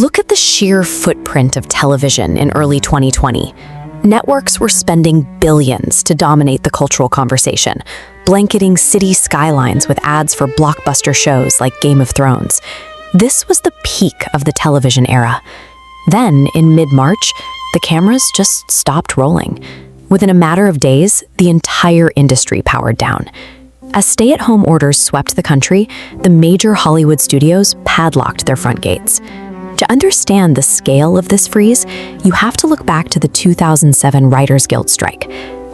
Look at the sheer footprint of television in early 2020. Networks were spending billions to dominate the cultural conversation, blanketing city skylines with ads for blockbuster shows like Game of Thrones. This was the peak of the television era. Then, in mid-March, the cameras just stopped rolling. Within a matter of days, the entire industry powered down. As stay-at-home orders swept the country, the major Hollywood studios padlocked their front gates. To understand the scale of this freeze, you have to look back to the 2007 Writers Guild strike.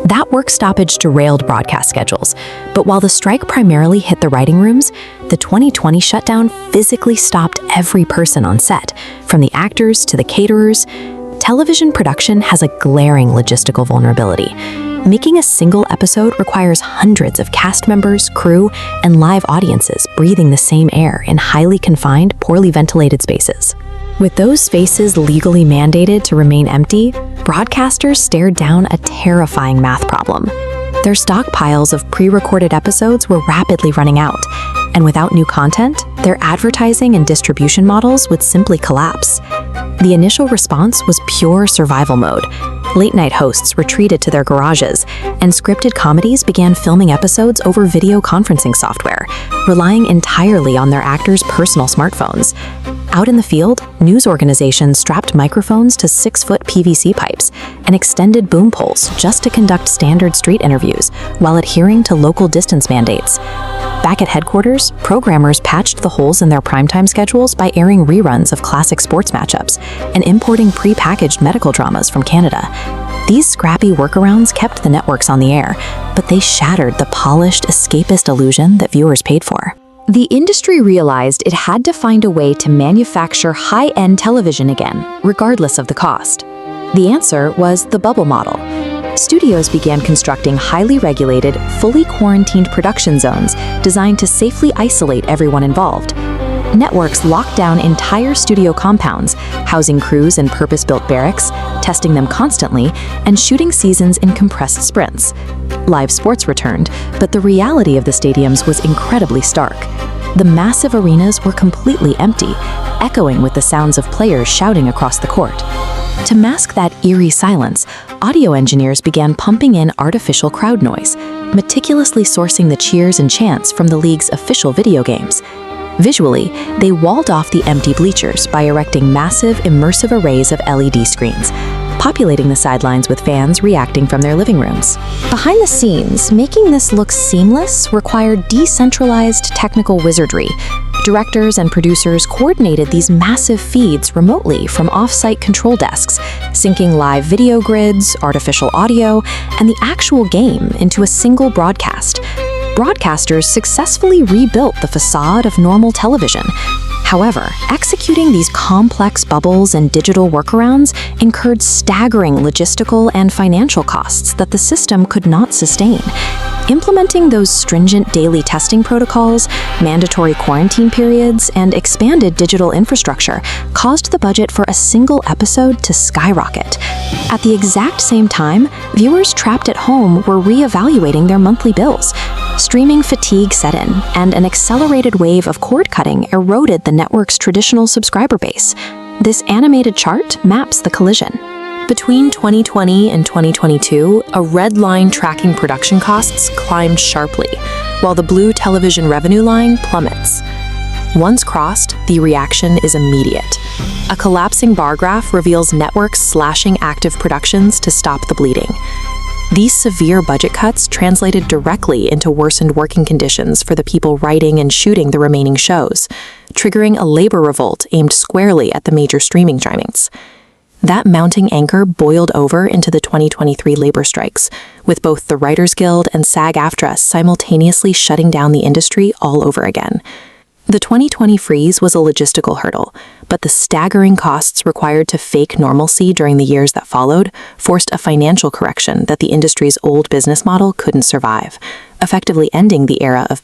That work stoppage derailed broadcast schedules, but while the strike primarily hit the writing rooms, the 2020 shutdown physically stopped every person on set, from the actors to the caterers. Television production has a glaring logistical vulnerability. Making a single episode requires hundreds of cast members, crew, and live audiences breathing the same air in highly confined, poorly ventilated spaces. With those spaces legally mandated to remain empty, broadcasters stared down a terrifying math problem. Their stockpiles of pre-recorded episodes were rapidly running out, and without new content, their advertising and distribution models would simply collapse. The initial response was pure survival mode. Late-night hosts retreated to their garages, and scripted comedies began filming episodes over video conferencing software, relying entirely on their actors' personal smartphones. Out in the field, news organizations strapped microphones to 6-foot PVC pipes and extended boom poles just to conduct standard street interviews while adhering to local distance mandates. Back at headquarters, programmers patched the holes in their primetime schedules by airing reruns of classic sports matchups and importing pre-packaged medical dramas from Canada. These scrappy workarounds kept the networks on the air, but they shattered the polished, escapist illusion that viewers paid for. The industry realized it had to find a way to manufacture high-end television again, regardless of the cost. The answer was the bubble model. Studios began constructing highly regulated, fully quarantined production zones designed to safely isolate everyone involved. Networks locked down entire studio compounds, housing crews in purpose-built barracks, testing them constantly, and shooting seasons in compressed sprints. Live sports returned, but the reality of the stadiums was incredibly stark. The massive arenas were completely empty, echoing with the sounds of players shouting across the court. To mask that eerie silence, audio engineers began pumping in artificial crowd noise, meticulously sourcing the cheers and chants from the league's official video games. Visually, they walled off the empty bleachers by erecting massive, immersive arrays of LED screens, populating the sidelines with fans reacting from their living rooms. Behind the scenes, making this look seamless required decentralized technical wizardry. Directors and producers coordinated these massive feeds remotely from off-site control desks, syncing live video grids, artificial audio, and the actual game into a single broadcast. Broadcasters successfully rebuilt the facade of normal television. However, executing these complex bubbles and digital workarounds incurred staggering logistical and financial costs that the system could not sustain. Implementing those stringent daily testing protocols, mandatory quarantine periods, and expanded digital infrastructure caused the budget for a single episode to skyrocket. At the exact same time, viewers trapped at home were reevaluating their monthly bills. Streaming fatigue set in, and an accelerated wave of cord cutting eroded the network's traditional subscriber base. This animated chart maps the collision. Between 2020 and 2022, a red line tracking production costs climbed sharply, while the blue television revenue line plummets. Once crossed, the reaction is immediate. A collapsing bar graph reveals networks slashing active productions to stop the bleeding. These severe budget cuts translated directly into worsened working conditions for the people writing and shooting the remaining shows, triggering a labor revolt aimed squarely at the major streaming giants. That mounting anger boiled over into the 2023 labor strikes, with both the Writers Guild and SAG-AFTRA simultaneously shutting down the industry all over again. The 2020 freeze was a logistical hurdle, but the staggering costs required to fake normalcy during the years that followed forced a financial correction that the industry's old business model couldn't survive, effectively ending the era of